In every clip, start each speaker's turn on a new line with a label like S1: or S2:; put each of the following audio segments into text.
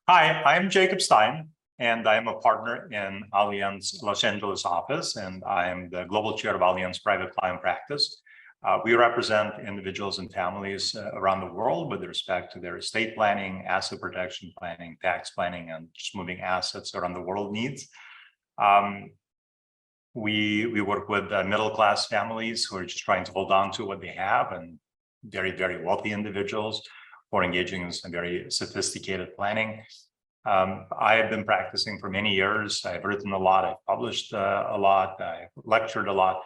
S1: Hi, I'm Jacob Stein, and I'm a partner in Allianz Los Angeles office, and I am the global chair of Allianz Private Client Practice. We represent individuals and families around the world with respect to their estate planning, asset protection planning, tax planning, and just moving assets around the world needs. We work with middle-class families who are just trying to hold on to what they have, and very, very wealthy individuals who are engaging in some very sophisticated planning. I have been practicing for many years. I've written a lot, I've published a lot, I've lectured a lot,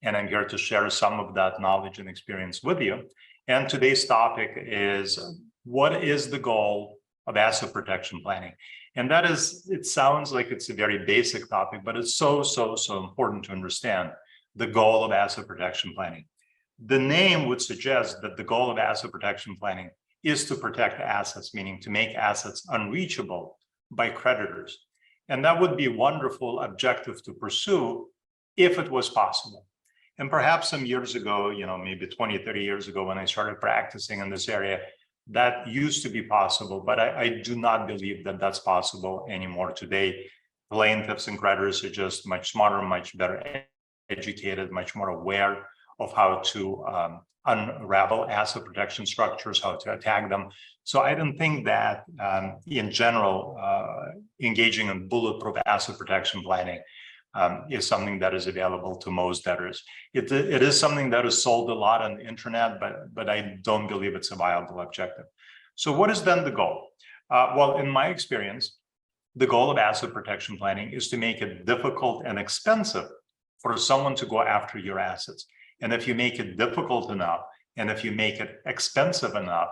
S1: and I'm here to share some of that knowledge and experience with you. And today's topic is, what is the goal of asset protection planning? And that is, it sounds like it's a very basic topic, but it's so important to understand the goal of asset protection planning. The name would suggest that the goal of asset protection planning is to protect assets, meaning to make assets unreachable by creditors. And that would be a wonderful objective to pursue if it was possible. And perhaps some years ago, maybe 20, 30 years ago, when I started practicing in this area, that used to be possible, but I do not believe that that's possible anymore today. Plaintiffs and creditors are just much smarter, much better educated, much more aware of how to unravel asset protection structures, how to attack them. So I don't think that in general, engaging in bulletproof asset protection planning is something that is available to most debtors. It is something that is sold a lot on the internet, but I don't believe it's a viable objective. So what is then the goal? Well, in my experience, the goal of asset protection planning is to make it difficult and expensive for someone to go after your assets. And if you make it difficult enough, and if you make it expensive enough,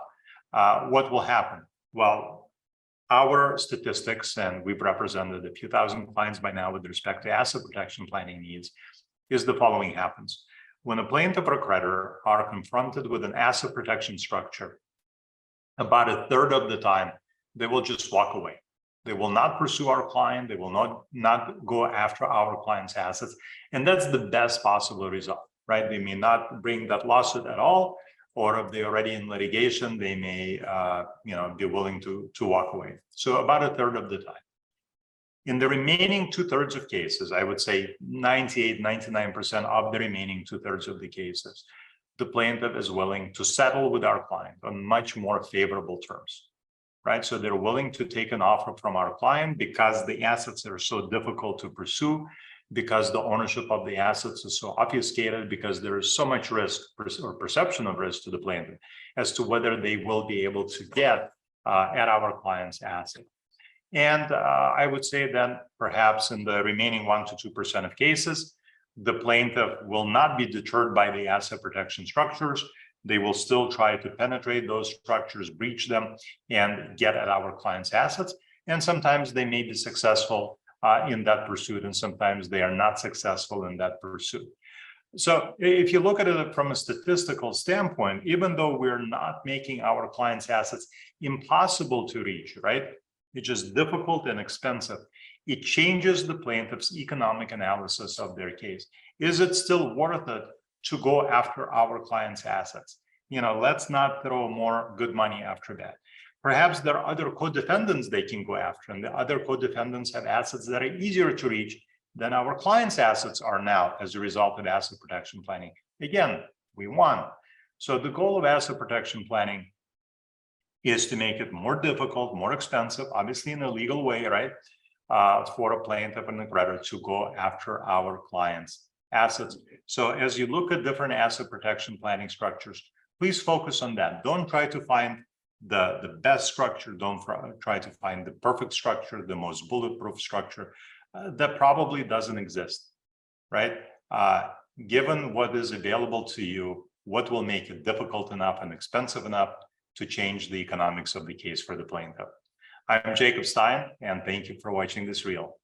S1: what will happen? Well, our statistics, and we've represented a few thousand clients by now with respect to asset protection planning needs, is the following happens. When a plaintiff or a creditor are confronted with an asset protection structure, about a third of the time, they will just walk away. They will not pursue our client. They will not go after our client's assets. And that's the best possible result, right? They may not bring that lawsuit at all, or if they're already in litigation, they may be willing to walk away. So about a third of the time. In the remaining 2/3 of cases, I would say 98, 99% of the remaining 2/3 of the cases, the plaintiff is willing to settle with our client on much more favorable terms, right? So they're willing to take an offer from our client because the assets are so difficult to pursue, because the ownership of the assets is so obfuscated, because there is so much risk or perception of risk to the plaintiff as to whether they will be able to get at our client's asset. And I would say that perhaps in the remaining 1 to 2% of cases, the plaintiff will not be deterred by the asset protection structures. They will still try to penetrate those structures, breach them, and get at our client's assets. And sometimes they may be successful in that pursuit, and sometimes they are not successful in that pursuit. So if you look at it from a statistical standpoint, even though we're not making our clients' assets impossible to reach, right? It's just difficult and expensive. It changes the plaintiff's economic analysis of their case. Is it still worth it to go after our clients' assets? Let's not throw more good money after that. Perhaps there are other co-defendants they can go after, and the other co-defendants have assets that are easier to reach than our clients' assets are now as a result of asset protection planning. Again, we won. So the goal of asset protection planning is to make it more difficult, more expensive, obviously in a legal way, right? For a plaintiff and a creditor to go after our clients' assets. So as you look at different asset protection planning structures, please focus on that. Don't try to find the best structure. Don't try to find the perfect structure, the most bulletproof structure. That probably doesn't exist, right? Given what is available to you, what will make it difficult enough and expensive enough to change the economics of the case for the plaintiff? I'm Jacob Stein, and thank you for watching this reel.